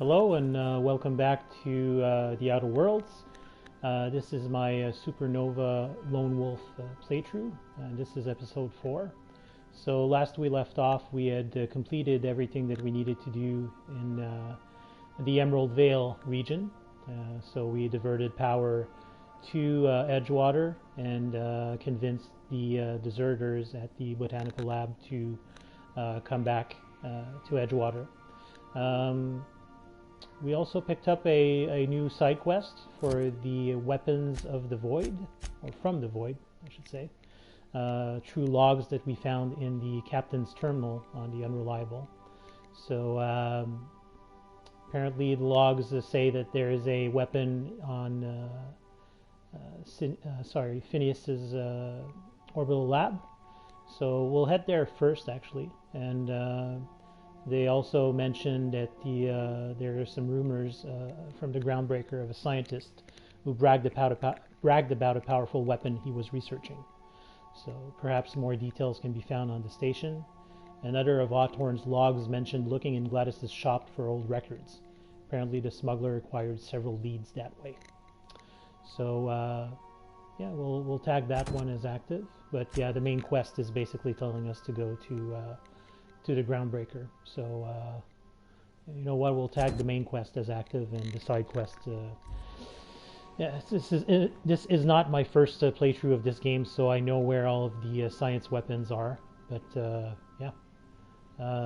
Hello and welcome back to the Outer Worlds. This is my Supernova Lone Wolf playthrough, and this is episode 4. So last we left off, we had completed everything that we needed to do in the Emerald Vale region. So we diverted power to Edgewater and convinced the deserters at the Botanical Lab to come back to Edgewater. We also picked up a new side quest for the Weapons of the Void, or from the Void, I should say. True logs that we found in the captain's terminal on the Unreliable. So apparently the logs say that there is a weapon on Phineas's orbital lab. So we'll head there first, actually, and they also mentioned that there are some rumors from the Groundbreaker of a scientist who bragged about a powerful weapon he was researching. So perhaps more details can be found on the station. Another of Othorn's logs mentioned looking in Gladys's shop for old records. Apparently the smuggler acquired several leads that way. So yeah, we'll tag that one as active. But yeah, the main quest is basically telling us to go to the Groundbreaker. So you know what, we'll tag the main quest as active and the side quest. Yeah, this is not my first playthrough of this game, so I know where all of the science weapons are. But yeah,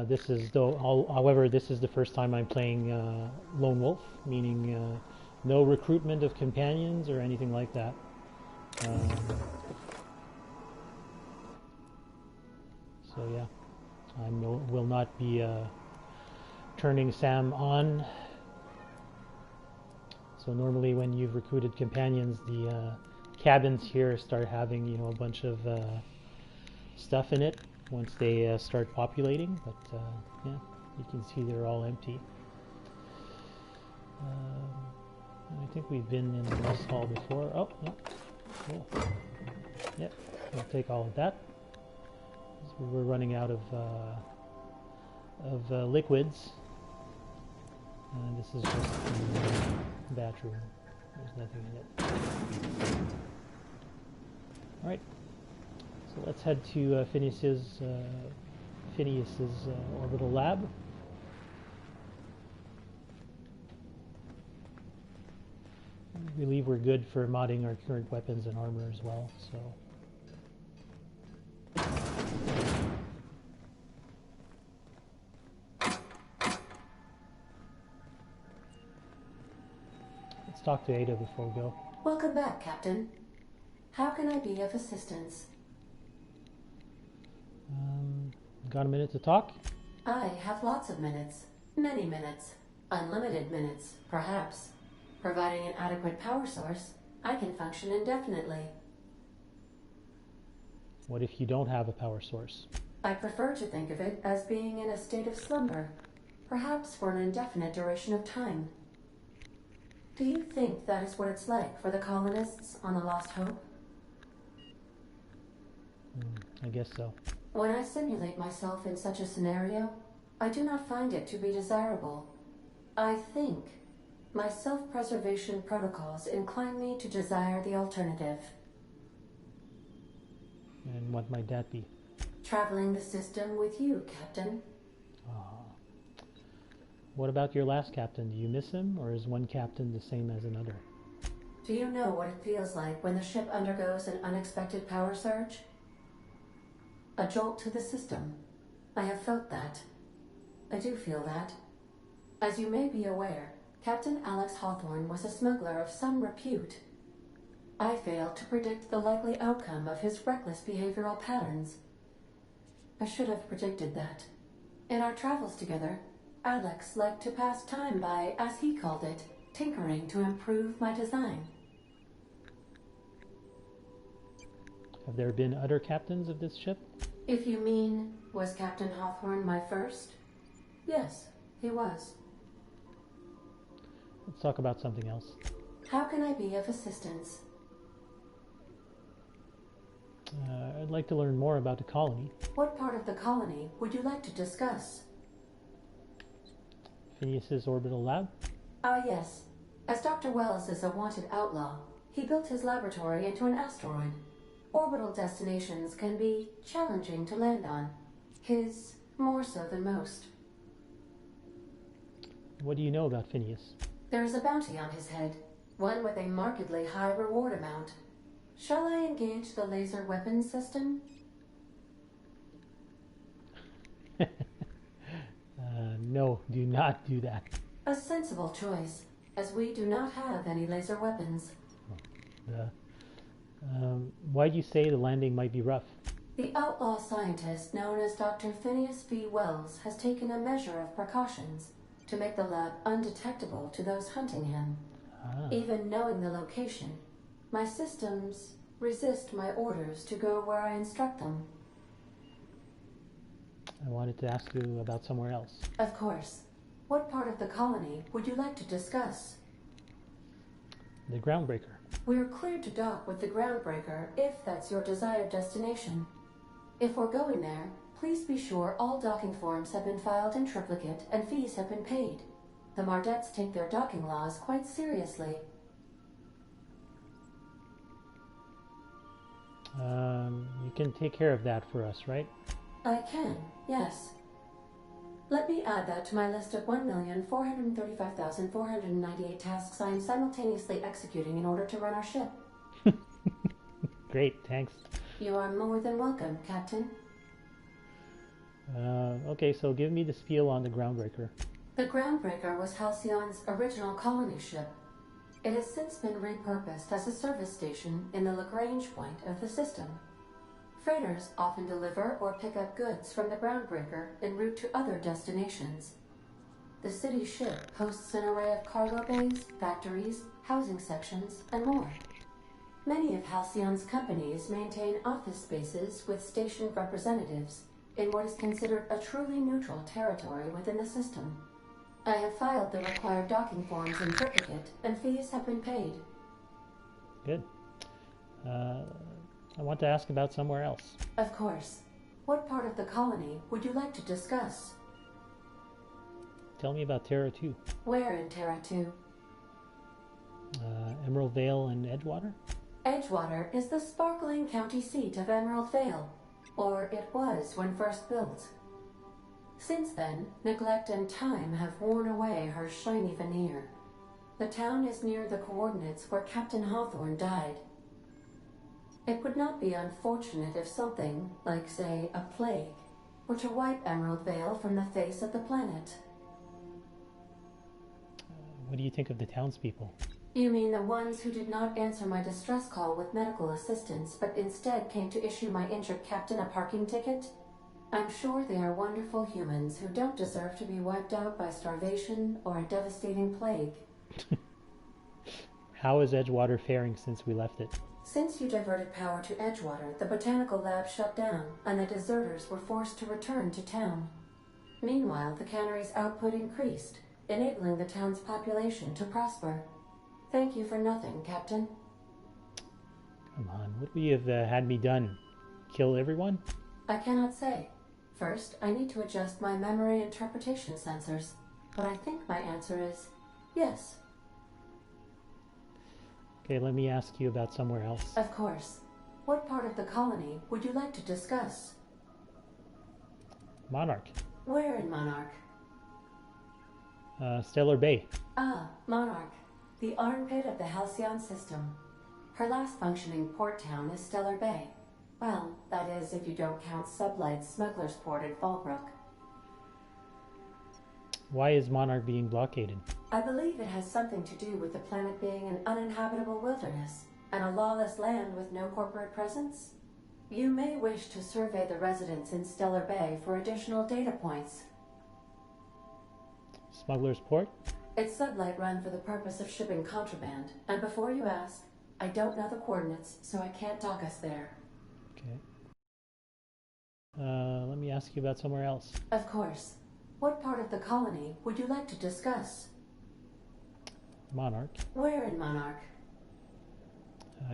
this is however, this is the first time I'm playing Lone Wolf, meaning no recruitment of companions or anything like that. So yeah. I will not be turning Sam on. So normally when you've recruited companions, the cabins here start having, you know, a bunch of stuff in it once they start populating. But yeah, you can see they're all empty. I think we've been in the mess hall before. Oh, yeah, cool. Yep, we'll take all of that. We're running out of liquids. This is just the bathroom. There's nothing in it. Alright, so let's head to Phineas's orbital lab. I believe we're good for modding our current weapons and armor as well, so. Talk to Ada before we go. Welcome back, Captain. How can I be of assistance? Got a minute to talk? I have lots of minutes. Many minutes. Unlimited minutes, perhaps. Providing an adequate power source, I can function indefinitely. What if you don't have a power source? I prefer to think of it as being in a state of slumber, perhaps for an indefinite duration of time. Do you think that is what it's like for the colonists on the Lost Hope? I guess so. When I simulate myself in such a scenario, I do not find it to be desirable. I think my self-preservation protocols incline me to desire the alternative. And what might that be? Traveling the system with you, Captain. What about your last captain? Do you miss him, or is one captain the same as another? Do you know what it feels like when the ship undergoes an unexpected power surge? A jolt to the system. I have felt that. I do feel that. As you may be aware, Captain Alex Hawthorne was a smuggler of some repute. I failed to predict the likely outcome of his reckless behavioral patterns. I should have predicted that. In our travels together, Alex liked to pass time by, as he called it, tinkering to improve my design. Have there been other captains of this ship? If you mean, was Captain Hawthorne my first? Yes, he was. Let's talk about something else. How can I be of assistance? I'd like to learn more about the colony. What part of the colony would you like to discuss? Phineas's orbital lab? Ah, yes. As Dr. Wells is a wanted outlaw, he built his laboratory into an asteroid. Orbital destinations can be challenging to land on. His more so than most. What do you know about Phineas? There is a bounty on his head, one with a markedly high reward amount. Shall I engage the laser weapons system? No, do not do that. A sensible choice, as we do not have any laser weapons. Why do you say the landing might be rough? The outlaw scientist known as Dr. Phineas V. Wells has taken a measure of precautions to make the lab undetectable to those hunting him. Even knowing the location, my systems resist my orders to go where I instruct them. I wanted to ask you about somewhere else. Of course. What part of the colony would you like to discuss? The Groundbreaker. We're cleared to dock with the Groundbreaker if that's your desired destination. If we're going there, please be sure all docking forms have been filed in triplicate and fees have been paid. The Mardettes take their docking laws quite seriously. You can take care of that for us, right? I can, yes. Let me add that to my list of 1,435,498 tasks I am simultaneously executing in order to run our ship. Great, thanks. You are more than welcome, Captain. Okay, so give me the spiel on the Groundbreaker. The Groundbreaker was Halcyon's original colony ship. It has since been repurposed as a service station in the Lagrange point of the system. Freighters often deliver or pick up goods from the Groundbreaker en route to other destinations. The city ship hosts an array of cargo bays, factories, housing sections, and more. Many of Halcyon's companies maintain office spaces with stationed representatives in what is considered a truly neutral territory within the system. I have filed the required docking forms in triplicate, and fees have been paid. Good. I want to ask about somewhere else. Of course. What part of the colony would you like to discuss? Tell me about Terra 2. Where in Terra 2? Emerald Vale and Edgewater? Edgewater is the sparkling county seat of Emerald Vale, or it was when first built. Since then, neglect and time have worn away her shiny veneer. The town is near the coordinates where Captain Hawthorne died. It would not be unfortunate if something, like, say, a plague, were to wipe Emerald Vale from the face of the planet. What do you think of the townspeople? You mean the ones who did not answer my distress call with medical assistance, but instead came to issue my injured captain a parking ticket? I'm sure they are wonderful humans who don't deserve to be wiped out by starvation or a devastating plague. How is Edgewater faring since we left it? Since you diverted power to Edgewater, the botanical lab shut down, and the deserters were forced to return to town. Meanwhile, the cannery's output increased, enabling the town's population to prosper. Thank you for nothing, Captain. Come on, what would you have had me done? Kill everyone? I cannot say. First, I need to adjust my memory interpretation sensors, but I think my answer is yes. Okay, let me ask you about somewhere else. Of course. What part of the colony would you like to discuss? Monarch. Where in Monarch? Stellar Bay. Ah, Monarch, the armpit of the Halcyon system. Her last functioning port town is Stellar Bay. Well, that is if you don't count Sublight's Smuggler's Port in Fallbrook. Why is Monarch being blockaded? I believe it has something to do with the planet being an uninhabitable wilderness and a lawless land with no corporate presence. You may wish to survey the residents in Stellar Bay for additional data points. Smuggler's Port? It's Sublight run for the purpose of shipping contraband, and before you ask, I don't know the coordinates, so I can't dock us there. Okay. Let me ask you about somewhere else. Of course. What part of the colony would you like to discuss? Monarch. Where in Monarch?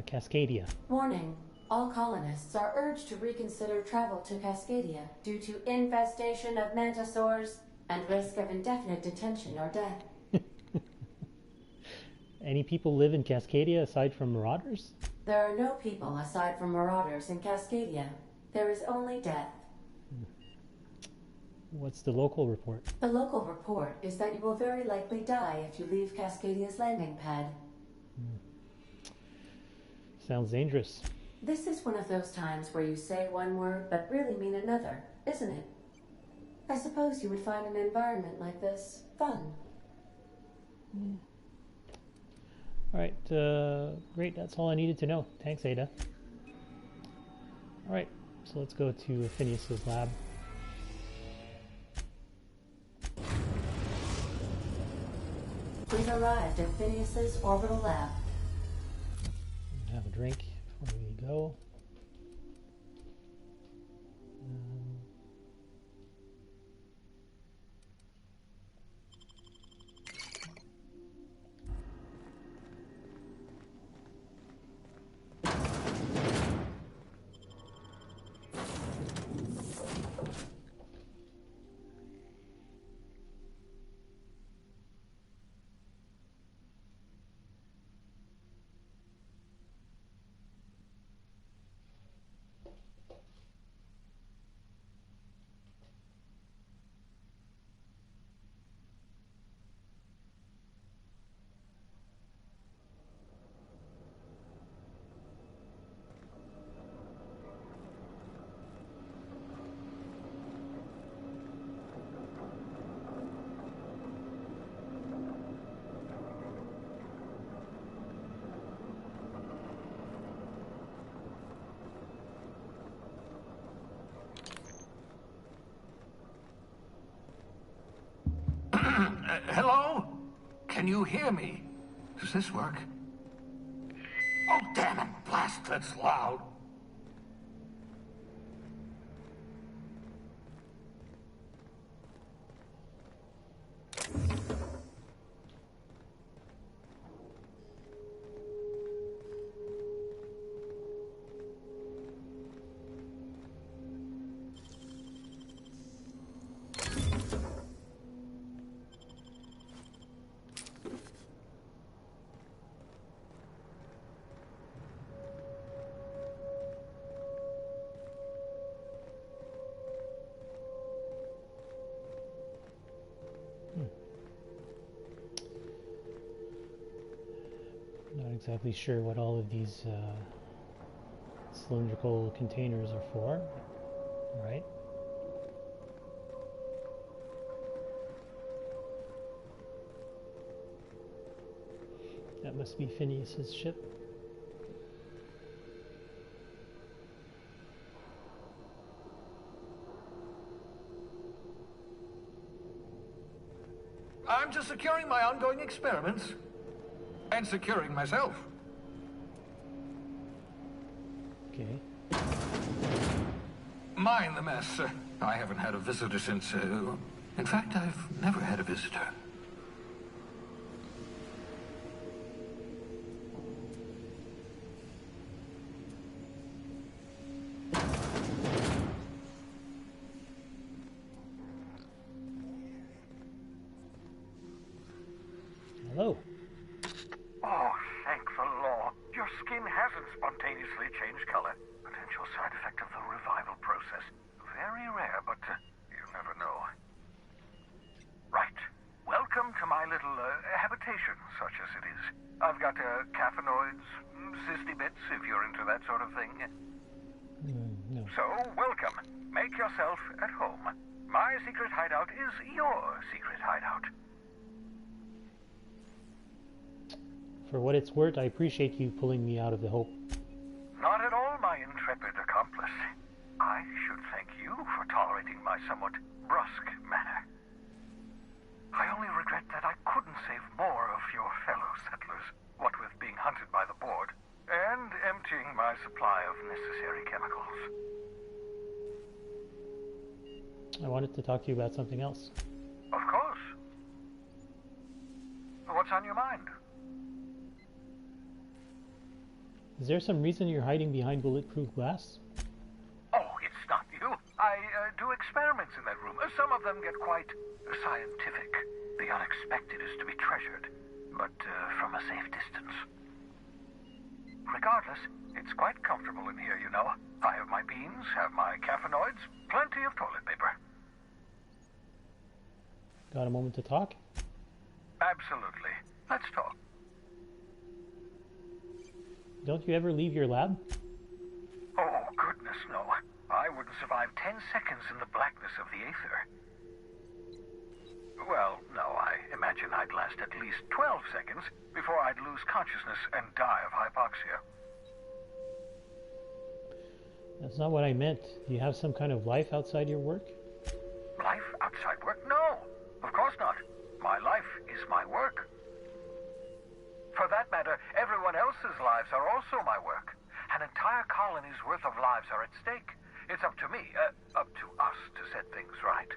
Cascadia. Warning. All colonists are urged to reconsider travel to Cascadia due to infestation of mantisaurs and risk of indefinite detention or death. Any people live in Cascadia aside from marauders? There are no people aside from marauders in Cascadia. There is only death. What's the local report? The local report is that you will very likely die if you leave Cascadia's landing pad. Sounds dangerous. This is one of those times where you say one word but really mean another, isn't it? I suppose you would find an environment like this fun. Alright, great, that's all I needed to know. Thanks, Ada. Alright, so let's go to Phineas's lab. We've arrived at Phineas's orbital lab. Have a drink before we go. Hello? Can you hear me? Does this work? Oh, damn it! Blast, that's loud. Not exactly sure what all of these cylindrical containers are for. Right? That must be Phineas's ship. I'm just securing my ongoing experiments. And securing myself. Okay. Mind the mess. I haven't had a visitor since... in fact, I've never had a visitor. Hello. Oh, thank the law. Your skin hasn't spontaneously changed color. Potential side effect of the revival process. Very rare, but you never know. Right. Welcome to my little habitation, such as it is. I've got caffeinoids, cysty bits, if you're into that sort of thing. No. So, welcome. Make yourself at home. My secret hideout is your secret hideout. For what it's worth, I appreciate you pulling me out of the Hope. Not at all, my intrepid accomplice. I should thank you for tolerating my somewhat brusque manner. I only regret that I couldn't save more of your fellow settlers, what with being hunted by the board, and emptying my supply of necessary chemicals. I wanted to talk to you about something else. Of course. What's on your mind? Is there some reason you're hiding behind bulletproof glass? Oh, it's not you. I do expect experiments in that room. Some of them get quite scientific. The unexpected is to be treasured, but from a safe distance. Regardless, it's quite comfortable in here, you know. I have my beans, have my caffeinoids, plenty of toilet paper. Got a moment to talk? Absolutely. Let's talk. Don't you ever leave your lab? Oh, goodness, no. I wouldn't survive 10 seconds in the blackness of the aether. Well, no, I imagine I'd last at least 12 seconds before I'd lose consciousness and die of hypoxia. That's not what I meant. Do you have some kind of life outside your work? Life outside work? No, of course not. My life is my work. For that matter, everyone else's lives are also my work. An entire colony's worth of lives are at stake. It's up to me, up to us to set things right.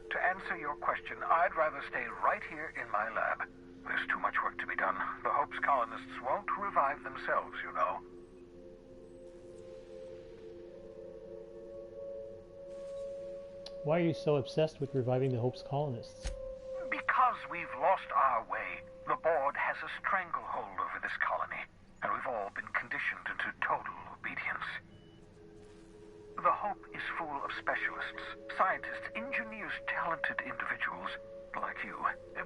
To answer your question, I'd rather stay right here in my lab. There's too much work to be done. The Hope's colonists won't revive themselves, you know. Why are you so obsessed with reviving the Hope's colonists? Because we've lost our way. The board has a stranglehold over this colony, and we've all been conditioned into total obedience. The Hope is full of specialists, scientists, engineers, talented individuals like you,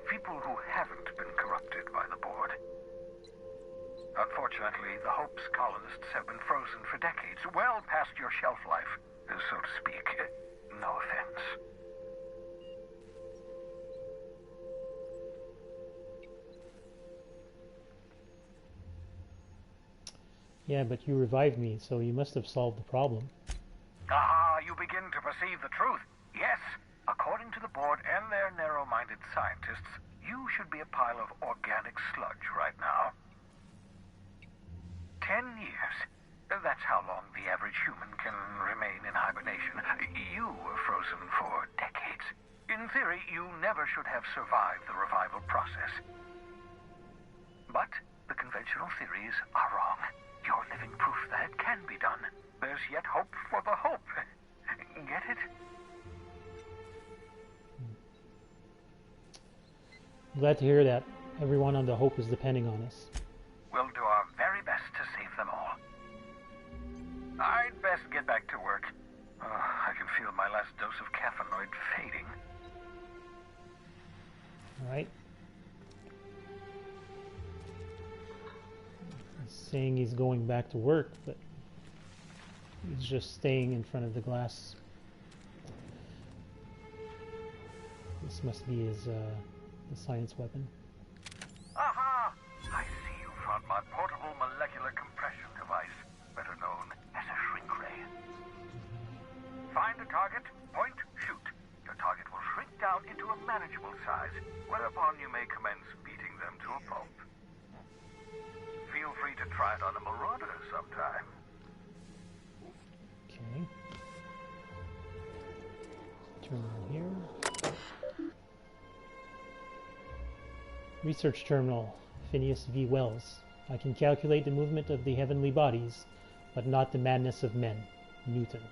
people who haven't been corrupted by the board. Unfortunately, the Hope's colonists have been frozen for decades, well past your shelf life, so to speak. No offense. Yeah, but you revived me, so you must have solved the problem. Ah, you begin to perceive the truth. Yes, according to the board and their narrow-minded scientists, you should be a pile of organic sludge right now. 10 years. That's how long the average human can remain in hibernation. You were frozen for decades. In theory, you never should have survived the revival process. But the conventional theories are wrong. You're living proof that it can be done. There's yet hope for the Hope. Get it? Glad to hear that everyone on the Hope is depending on us. We'll do our very best to save them all. I'd best get back to work. I can feel my last dose of caffeinoid fading. Alright. He's saying he's going back to work, but he's just staying in front of the glass. This must be his the science weapon. Aha! I see you found my portable molecular compression device, better known as a shrink ray. Find a target, point, shoot. Your target will shrink down into a manageable size, whereupon you may commence beating them to a pulp. Feel free to try it on a marauder sometime. Okay. Terminal here. Research terminal, Phineas V. Wells. I can calculate the movement of the heavenly bodies, but not the madness of men. Newton.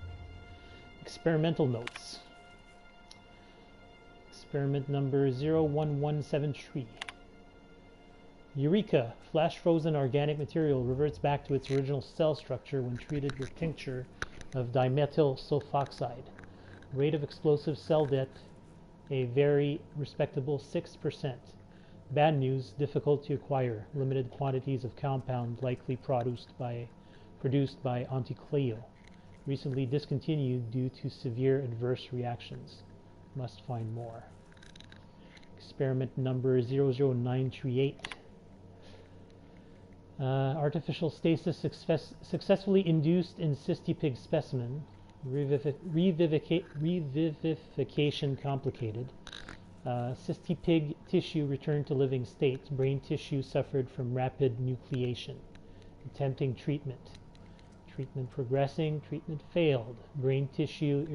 Experimental notes. Experiment number 01173. Eureka! Flash frozen organic material reverts back to its original cell structure when treated with tincture of dimethyl sulfoxide. Rate of explosive cell death, a very respectable 6%. Bad news, difficult to acquire. Limited quantities of compound likely produced by Anticleo. Recently discontinued due to severe adverse reactions. Must find more. Experiment number 00938. Artificial stasis successfully induced in cystipig specimen. Revivification complicated. Cystipig tissue returned to living state. Brain tissue suffered from rapid nucleation. Attempting treatment. Treatment progressing. Treatment failed. Brain tissue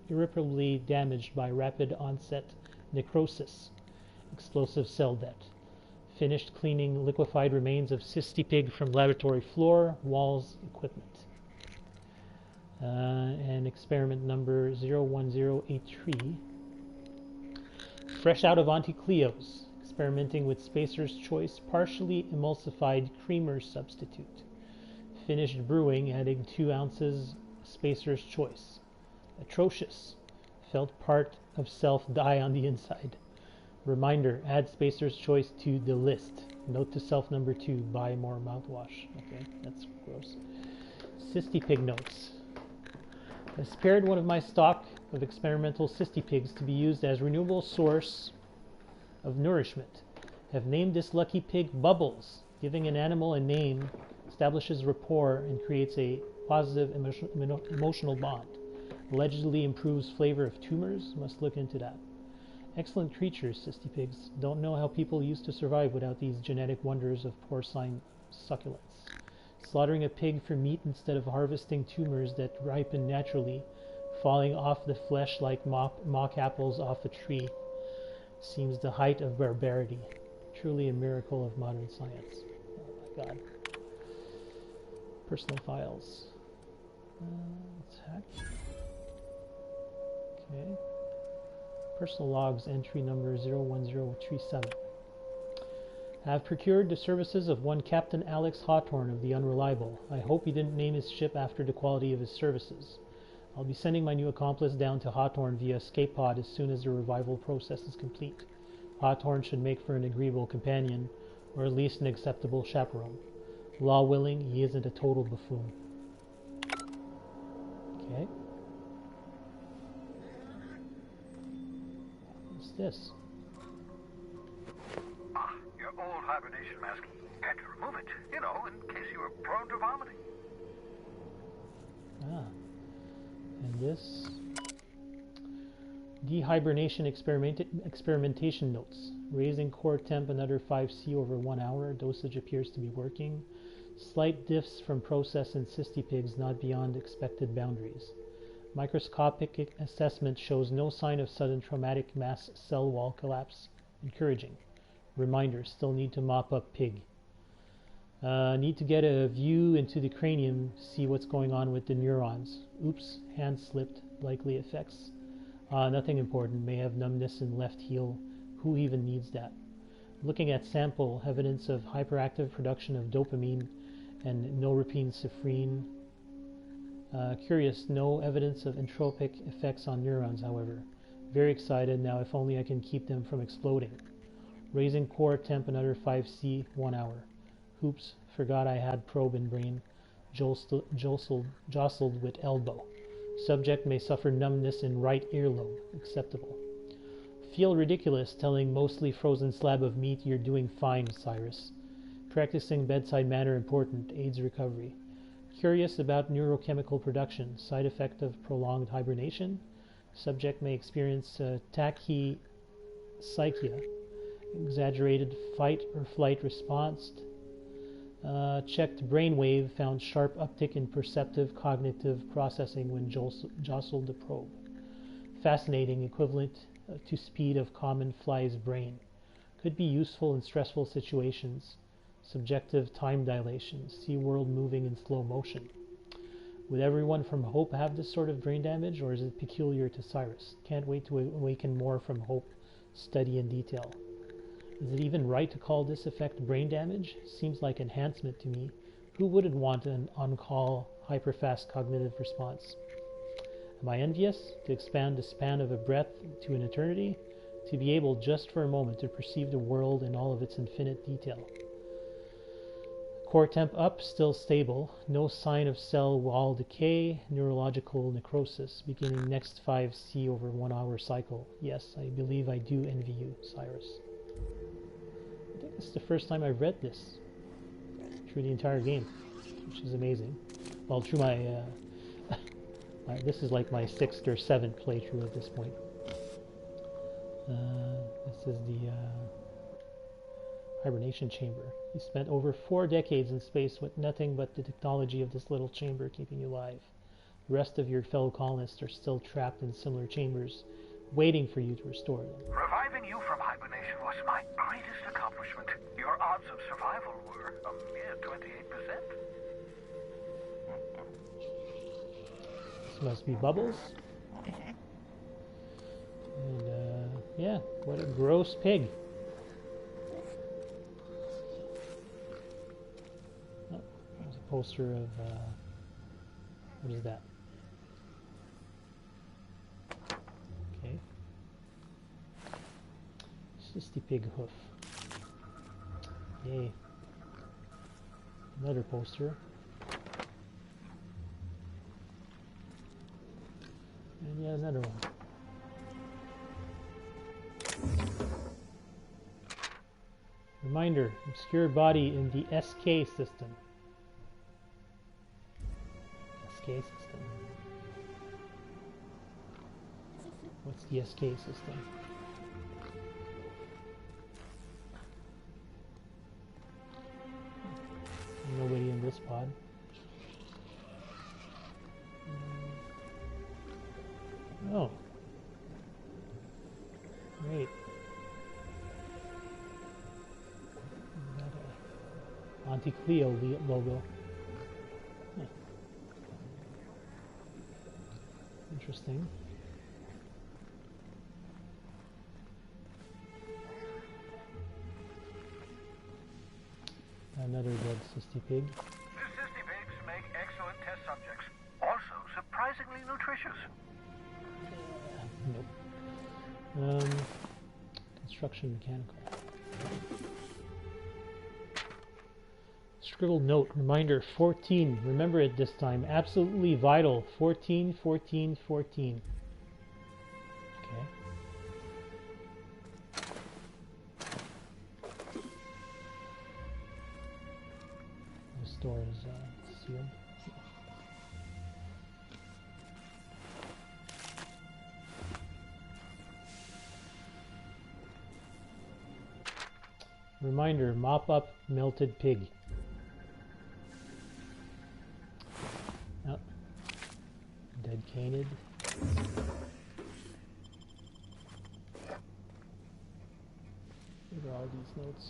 irreparably damaged by rapid onset necrosis. Explosive cell death. Finished cleaning liquefied remains of cystipig from laboratory floor, walls, equipment. and experiment number 01083. Fresh out of Auntie Cleo's, experimenting with Spacer's Choice partially emulsified creamer substitute. Finished brewing, adding 2 ounces Spacer's Choice. Atrocious. Felt part of self die on the inside. Reminder, add Spacer's Choice to the list. Note to self number 2, buy more mouthwash. Okay, that's gross. Cystipig notes. I spared one of my stock of experimental cystipigs to be used as renewable source of nourishment. Have named this lucky pig Bubbles. Giving an animal a name establishes rapport and creates a positive emotional bond. Allegedly improves flavor of tumors. Must look into that. Excellent creatures, cystipigs. Don't know how people used to survive without these genetic wonders of porcine succulents. Slaughtering a pig for meat instead of harvesting tumors that ripen naturally, falling off the flesh like mock apples off a tree, seems the height of barbarity. Truly a miracle of modern science. Oh my god. Personal files. Let's hack. Okay. Personal logs, entry number 01037. Have procured the services of one Captain Alex Hawthorne of the Unreliable. I hope he didn't name his ship after the quality of his services. I'll be sending my new accomplice down to Hawthorne via escape pod as soon as the revival process is complete. Hawthorne should make for an agreeable companion, or at least an acceptable chaperone. Law willing, he isn't a total buffoon. Okay. What's this? Your old hibernation mask. Had to remove it, you know, in case you were prone to vomiting. Ah. And this... Dehibernation experimentation notes. Raising core temp another 5C over 1 hour. Dosage appears to be working. Slight diffs from process in cystipigs not beyond expected boundaries. Microscopic assessment shows no sign of sudden traumatic mass cell wall collapse. Encouraging. Reminder, still need to mop up pig. Need to get a view into the cranium, see what's going on with the neurons. Oops, hand slipped, likely effects. Nothing important, may have numbness in left heel. Who even needs that? Looking at sample, evidence of hyperactive production of dopamine and norepinephrine. Curious, no evidence of entropic effects on neurons, however. Very excited, now if only I can keep them from exploding. Raising core temp another 5C, 1 hour. Oops, forgot I had probe in brain. Jostled with elbow. Subject may suffer numbness in right earlobe. Acceptable. Feel ridiculous telling mostly frozen slab of meat you're doing fine, Cyrus. Practicing bedside manner important, aids recovery. Curious about neurochemical production, side effect of prolonged hibernation. Subject may experience tachypsychia, exaggerated fight or flight response. Checked brainwave, found sharp uptick in perceptive cognitive processing when jostled the probe. Fascinating, equivalent to speed of common fly's brain. Could be useful in stressful situations. Subjective time dilation, see world moving in slow motion. Would everyone from Hope have this sort of brain damage, or is it peculiar to Cyrus? Can't wait to awaken more from Hope. Study in detail. Is it even right to call this effect brain damage? Seems like enhancement to me. Who wouldn't want an on-call, hyperfast cognitive response? Am I envious? To expand the span of a breath to an eternity? To be able just for a moment to perceive the world in all of its infinite detail. Core temp up, still stable. No sign of cell wall decay. Neurological necrosis. Beginning next 5C over 1 hour cycle. Yes, I believe I do envy you, Cyrus. I think this is the first time I've read this through the entire game, which is amazing. Well, through my, this is like my 6th or 7th playthrough at this point. This is the hibernation chamber. You spent over 4 decades in space with nothing but the technology of this little chamber keeping you alive. The rest of your fellow colonists are still trapped in similar chambers, waiting for you to restore them. Reviving you from hibernation was my greatest accomplishment. Your odds of survival were a mere 28%. This must be Bubbles. And yeah, what a gross pig. Oh, there's a poster of what is that? Okay. Sissy pig hoof. Yay. Another poster. And yeah, another one. Reminder, obscure body in the SK system. SK system. What's the SK system? Nobody in this pod. Oh. Great. Auntie Cleo logo. Huh. Interesting. Another dead Sissy pig. The Sissy pigs make excellent test subjects. Also surprisingly nutritious. Nope. Construction mechanical. Scribbled note, reminder 14. Remember it this time. Absolutely vital. 14, 14, 14. Okay. The store is sealed. Reminder, mop up melted pig. Oh. Dead canid. What are all these notes?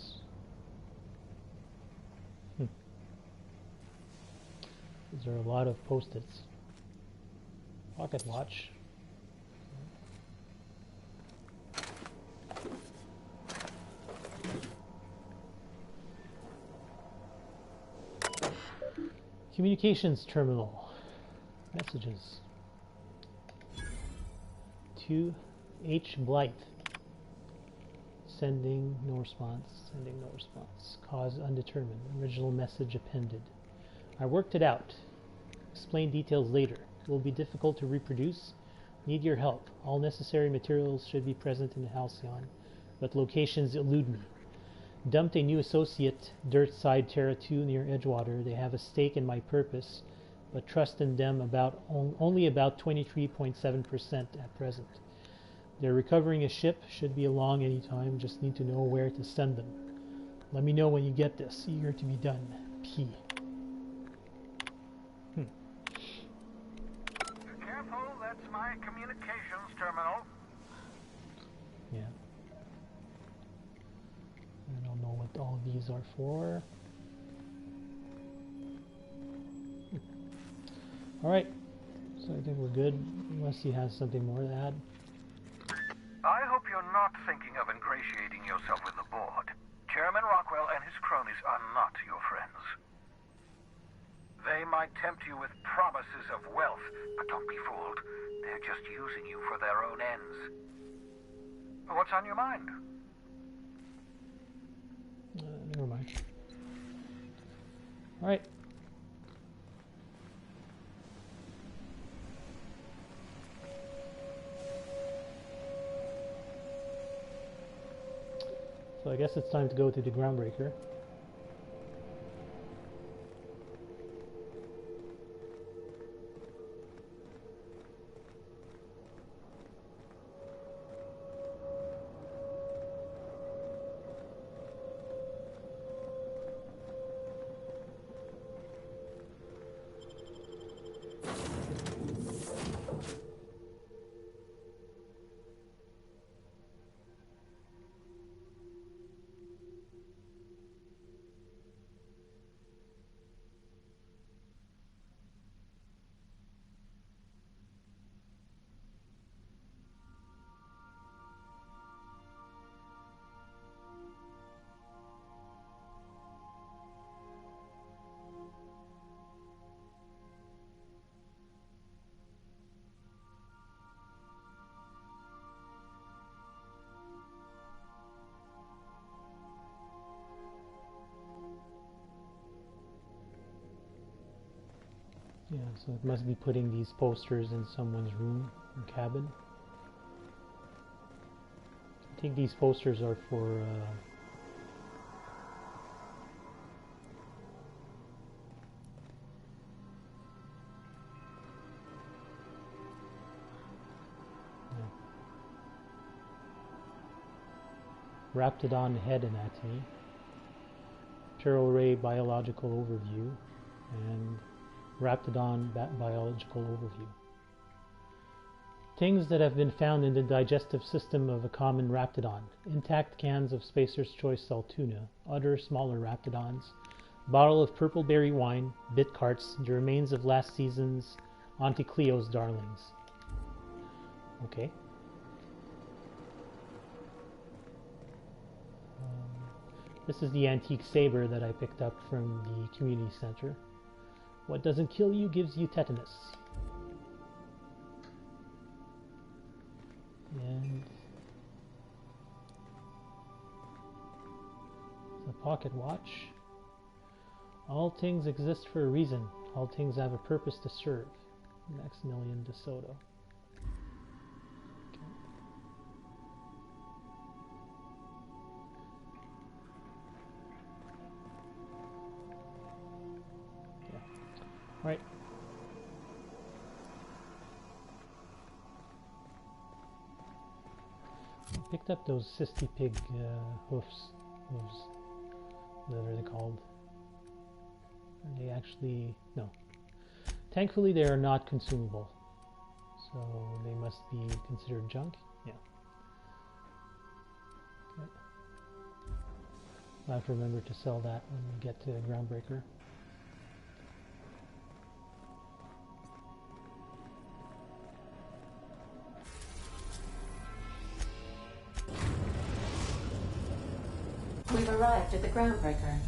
These are a lot of post-its. Pocket watch. Communications terminal. Messages. To H. Blight. Sending no response. Sending no response. Cause undetermined. Original message appended. I worked it out. Explain details later. It will be difficult to reproduce. Need your help. All necessary materials should be present in Halcyon, but locations elude me. Dumped a new associate, Dirt Side Terra 2 near Edgewater. They have a stake in my purpose, but trust in them only about 23.7% at present. They're recovering a ship, should be along any time, just need to know where to send them. Let me know when you get this. Eager to be done. P. Careful, that's my communications terminal. Yeah. I don't know what all these are for. Alright, so I think we're good, unless he has something more to add. I hope you're not thinking of ingratiating yourself with the board. Chairman Rockwell and his cronies are not your friends. They might tempt you with promises of wealth, but don't be fooled. They're just using you for their own ends. What's on your mind? Never mind. Alright. So I guess it's time to go to the Groundbreaker. Yeah, so it must be putting these posters in someone's room or cabin. I think these posters are for Raptidon head anatomy, Ray biological overview, and Raptidon biological overview. Things that have been found in the digestive system of a common Raptidon: intact cans of Spacer's Choice Salt tuna, other smaller Raptidons, bottle of purple berry wine, bit carts, the remains of last season's Auntie Cleo's darlings. Okay. This is the antique saber that I picked up from the community center. What doesn't kill you gives you tetanus. And the pocket watch. All things exist for a reason. All things have a purpose to serve. Maximilian de Soto. Right. I picked up those cysty pig hooves. Whatever they're called. Are they actually... No. Thankfully they are not consumable. So they must be considered junk. Yeah. Okay. I'll have to remember to sell that when we get to Groundbreaker. We've arrived at the Groundbreaker. Right.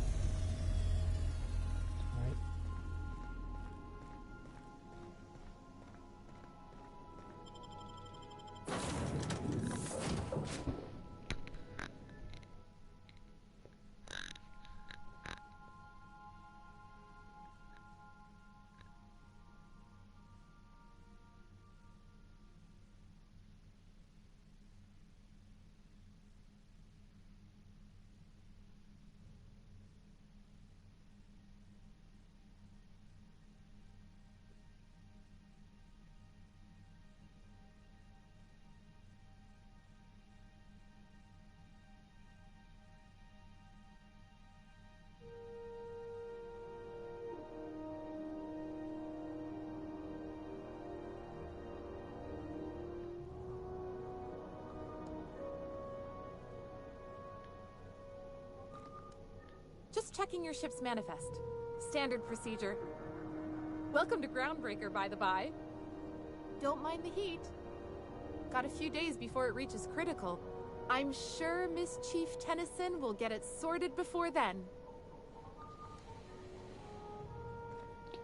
Just checking your ship's manifest. Standard procedure. Welcome to Groundbreaker, by the by. Don't mind the heat. Got a few days before it reaches critical. I'm sure Miss Chief Tennyson will get it sorted before then. Okay.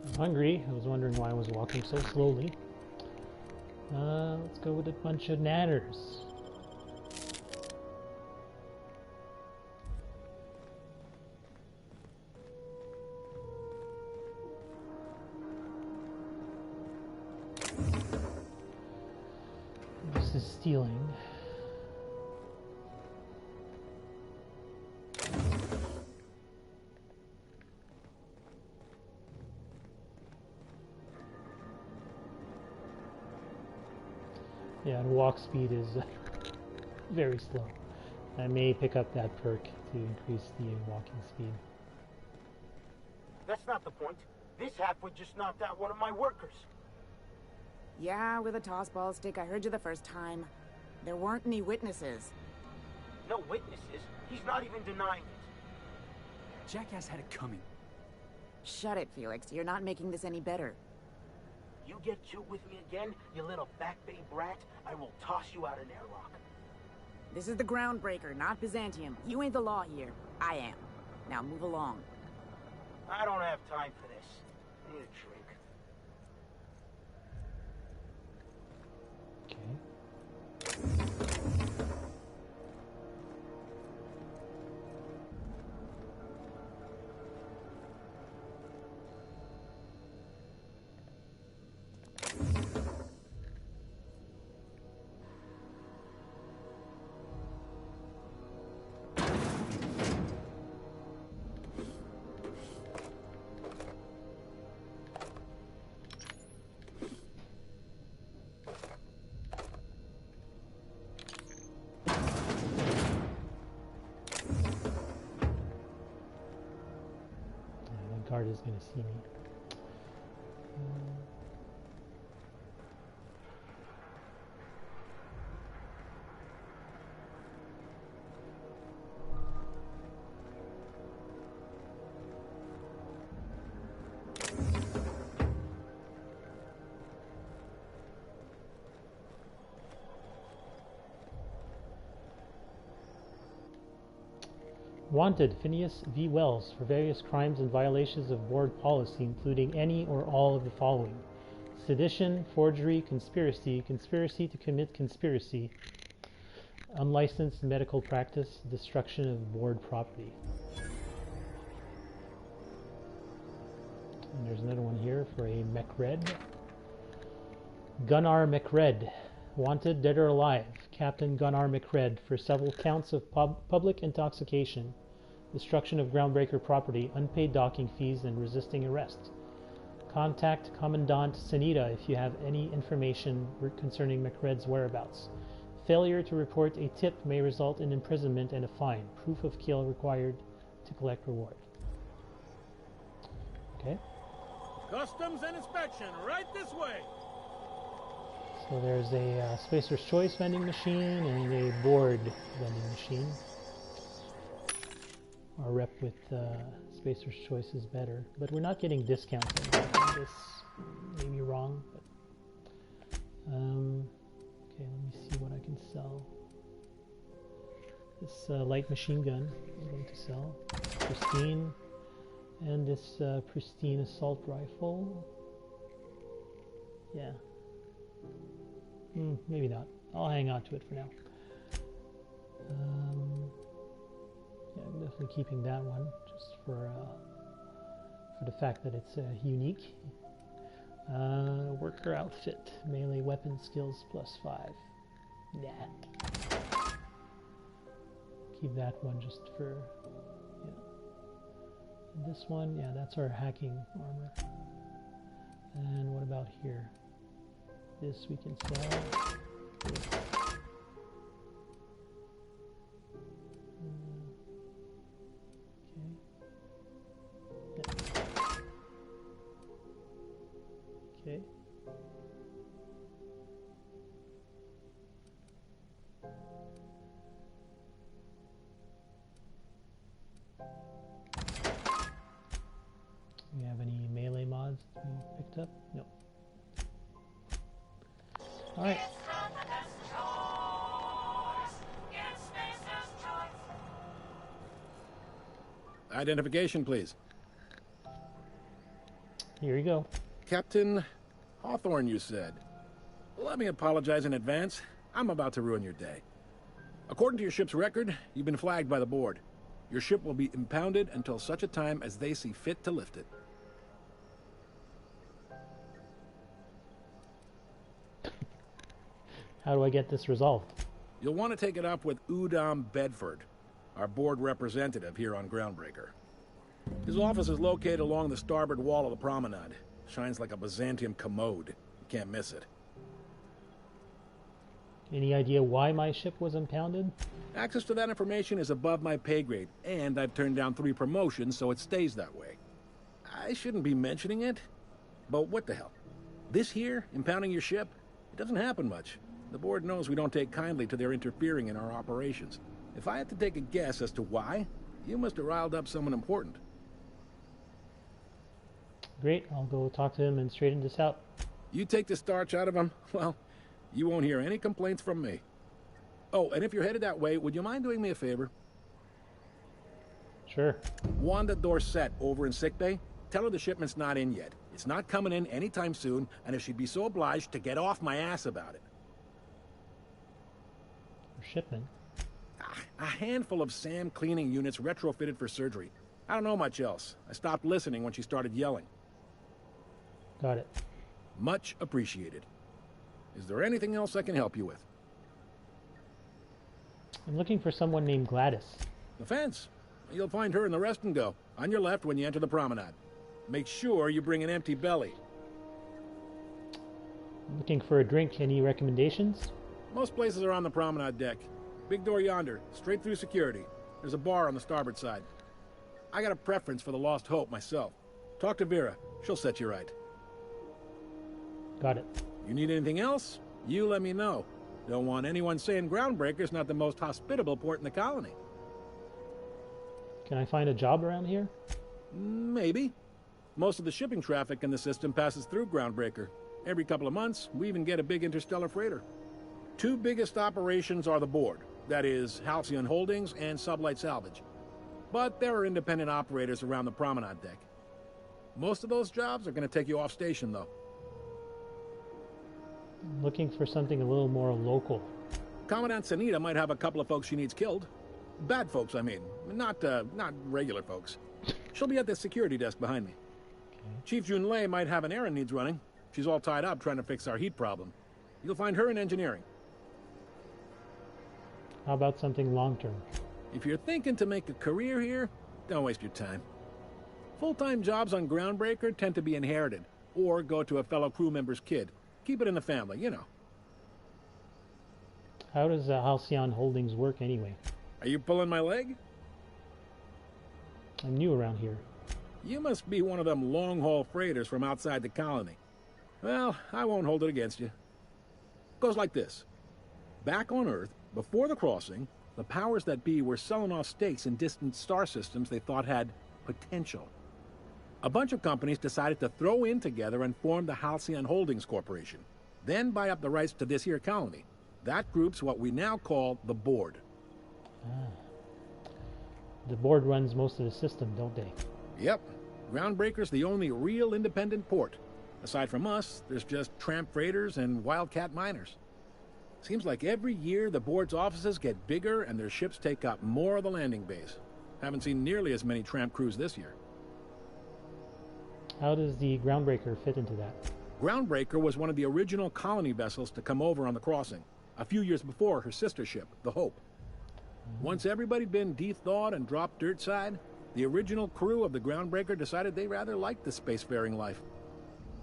I'm hungry. I was wondering why I was walking so slowly. Let's go with a bunch of nanners. This is stealing. Yeah, the walk speed is very slow. I may pick up that perk to increase the walking speed. That's not the point. This halfwit just knocked out one of my workers. Yeah, with a tossball stick. I heard you the first time. There weren't any witnesses. No witnesses? He's not even denying it. Jackass had it coming. Shut it, Felix. You're not making this any better. You get cute with me again, you little back bay brat, I will toss you out an airlock. This is the Groundbreaker, not Byzantium. You ain't the law here. I am. Now move along. I don't have time for this. I need a drink. Okay. is going to see me. Wanted, Phineas V. Wells, for various crimes and violations of board policy, including any or all of the following: sedition, forgery, conspiracy, conspiracy to commit conspiracy, unlicensed medical practice, destruction of board property. And there's another one here for a McRed. Gunnar McRed, wanted, dead or alive, Captain Gunnar McRed, for several counts of public intoxication, destruction of Groundbreaker property, unpaid docking fees, and resisting arrest. Contact Commandant Sanita if you have any information concerning McRed's whereabouts. Failure to report a tip may result in imprisonment and a fine. Proof of kill required to collect reward. Okay. Customs and inspection, right this way. So there's a Spacer's Choice vending machine and a board vending machine. Our rep with Spacer's Choice is better, but we're not getting discounts on this. May be wrong, but okay, let me see what I can sell. This light machine gun I'm going to sell, pristine, and this pristine assault rifle. Yeah. Maybe not. I'll hang on to it for now. Yeah, I'm definitely keeping that one just for the fact that it's unique. Worker outfit, melee weapon skills +5. Nah. Keep that one just for, yeah. And this one, yeah, that's our hacking armor. And what about here? This we can sell. This. Okay. Do we have any melee mods that we picked up? Nope. All right. Identification, please. Here you go. Captain Hawthorne, you said. Let me apologize in advance. I'm about to ruin your day. According to your ship's record, you've been flagged by the board. Your ship will be impounded until such a time as they see fit to lift it. How do I get this resolved? You'll want to take it up with Udom Bedford, our board representative here on Groundbreaker. His office is located along the starboard wall of the promenade. Shines like a Byzantium commode. You can't miss it. Any idea why my ship was impounded? Access to that information is above my pay grade, and I've turned down 3 promotions, so it stays that way. I shouldn't be mentioning it, but what the hell? This here, impounding your ship, it doesn't happen much. The board knows we don't take kindly to their interfering in our operations. If I had to take a guess as to why, you must have riled up someone important. Great, I'll go talk to him and straighten this out. You take the starch out of him, well, you won't hear any complaints from me. Oh, and if you're headed that way, would you mind doing me a favor? Sure. Wanda Dorset over in sickbay, tell her the shipment's not in yet. It's not coming in anytime soon, and if she'd be so obliged to get off my ass about it. Shipment? A handful of SAM cleaning units retrofitted for surgery. I don't know much else. I stopped listening when she started yelling. Got it. Much appreciated. Is there anything else I can help you with? I'm looking for someone named Gladys. The fence. You'll find her in the rest and go, on your left when you enter the promenade. Make sure you bring an empty belly. I'm looking for a drink. Any recommendations? Most places are on the promenade deck. Big door yonder, straight through security. There's a bar on the starboard side. I got a preference for the Lost Hope myself. Talk to Vera. She'll set you right. Got it. You need anything else? You let me know. Don't want anyone saying Groundbreaker's not the most hospitable port in the colony. Can I find a job around here? Maybe. Most of the shipping traffic in the system passes through Groundbreaker. Every couple of months, we even get a big interstellar freighter. Two biggest operations are the board. That is, Halcyon Holdings and Sublight Salvage. But there are independent operators around the promenade deck. Most of those jobs are going to take you off station, though. I'm looking for something a little more local. Commandant Sanita might have a couple of folks she needs killed. Bad folks, I mean. Not regular folks. She'll be at the security desk behind me. Okay. Chief Junlei might have an errand needs running. She's all tied up trying to fix our heat problem. You'll find her in engineering. How about something long-term? If you're thinking to make a career here, don't waste your time. Full-time jobs on Groundbreaker tend to be inherited, or go to a fellow crew member's kid. Keep it in the family, you know. How does Halcyon Holdings work anyway? Are you pulling my leg? I'm new around here. You must be one of them long-haul freighters from outside the colony. Well, I won't hold it against you. Goes like this. Back on Earth, before the crossing, the powers that be were selling off stakes in distant star systems they thought had potential. A bunch of companies decided to throw in together and form the Halcyon Holdings Corporation, then buy up the rights to this here colony. That group's what we now call the board. The board runs most of the system, don't they? Yep. Groundbreaker's the only real independent port. Aside from us, there's just tramp freighters and wildcat miners. Seems like every year the board's offices get bigger and their ships take up more of the landing base. Haven't seen nearly as many tramp crews this year. How does the Groundbreaker fit into that? Groundbreaker was one of the original colony vessels to come over on the crossing, a few years before her sister ship, the Hope. Once everybody'd been de-thawed and dropped dirt side, the original crew of the Groundbreaker decided they rather liked the spacefaring life.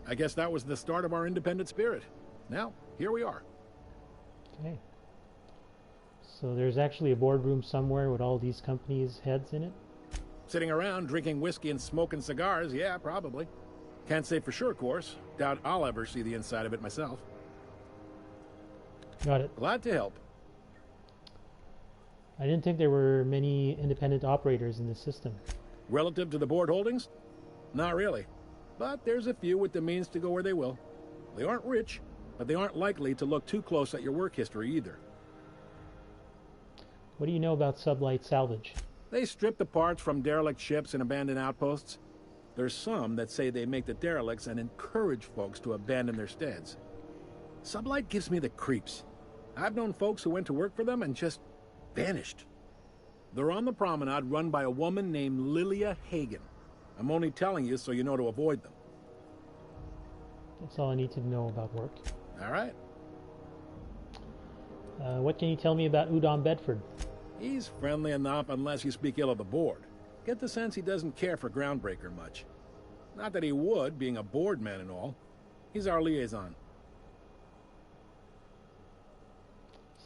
I guess that was the start of our independent spirit. Now, here we are. Okay. So there's actually a boardroom somewhere with all these companies' heads in it? Sitting around drinking whiskey and smoking cigars, yeah, probably. Can't say for sure, of course. Doubt I'll ever see the inside of it myself. Got it. Glad to help. I didn't think there were many independent operators in the system. Relative to the board holdings? Not really. But there's a few with the means to go where they will. They aren't rich, but they aren't likely to look too close at your work history either. What do you know about Sublight Salvage? They strip the parts from derelict ships and abandoned outposts. There's some that say they make the derelicts and encourage folks to abandon their steads. Sublight gives me the creeps. I've known folks who went to work for them and just vanished. They're on the promenade run by a woman named Lilia Hagen. I'm only telling you so you know to avoid them. That's all I need to know about work. All right. What can you tell me about Udon Bedford? He's friendly enough unless you speak ill of the board. Get the sense he doesn't care for Groundbreaker much. Not that he would, being a board man and all. He's our liaison.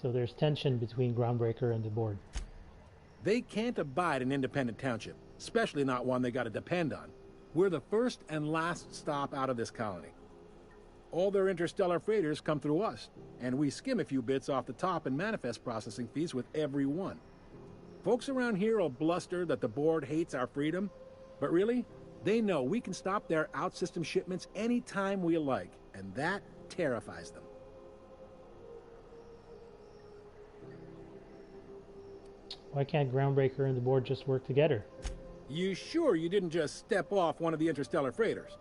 So there's tension between Groundbreaker and the board. They can't abide an independent township, especially not one they gotta depend on. We're the first and last stop out of this colony. All their interstellar freighters come through us, and we skim a few bits off the top in manifest processing fees with every one. Folks around here will bluster that the board hates our freedom, but really, they know we can stop their out-system shipments anytime we like, and that terrifies them. Why can't Groundbreaker and the board just work together? You sure you didn't just step off one of the interstellar freighters?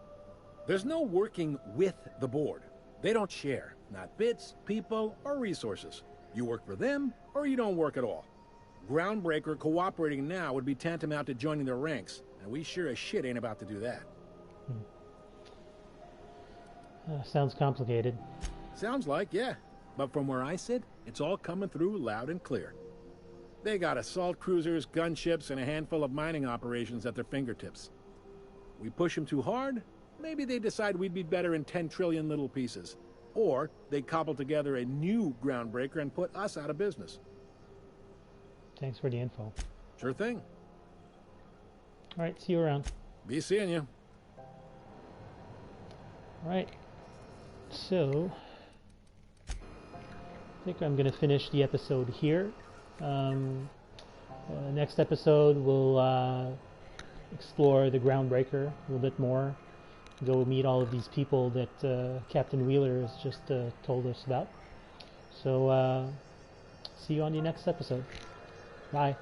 There's no working with the board. They don't share, not bits, people, or resources. You work for them, or you don't work at all. Groundbreaker cooperating now would be tantamount to joining their ranks, and we sure as shit ain't about to do that. Sounds complicated. Sounds like, yeah. But from where I sit, it's all coming through loud and clear. They got assault cruisers, gunships, and a handful of mining operations at their fingertips. We push them too hard, maybe they decide we'd be better in 10 trillion little pieces. Or they cobble together a new Groundbreaker and put us out of business. Thanks for the info. Sure thing. All right, see you around. Be seeing you. Alright, so I think I'm going to finish the episode here. Next episode we'll explore the Groundbreaker a little bit more. Go meet all of these people that Captain Wheeler has just told us about. So see you on the next episode. Bye.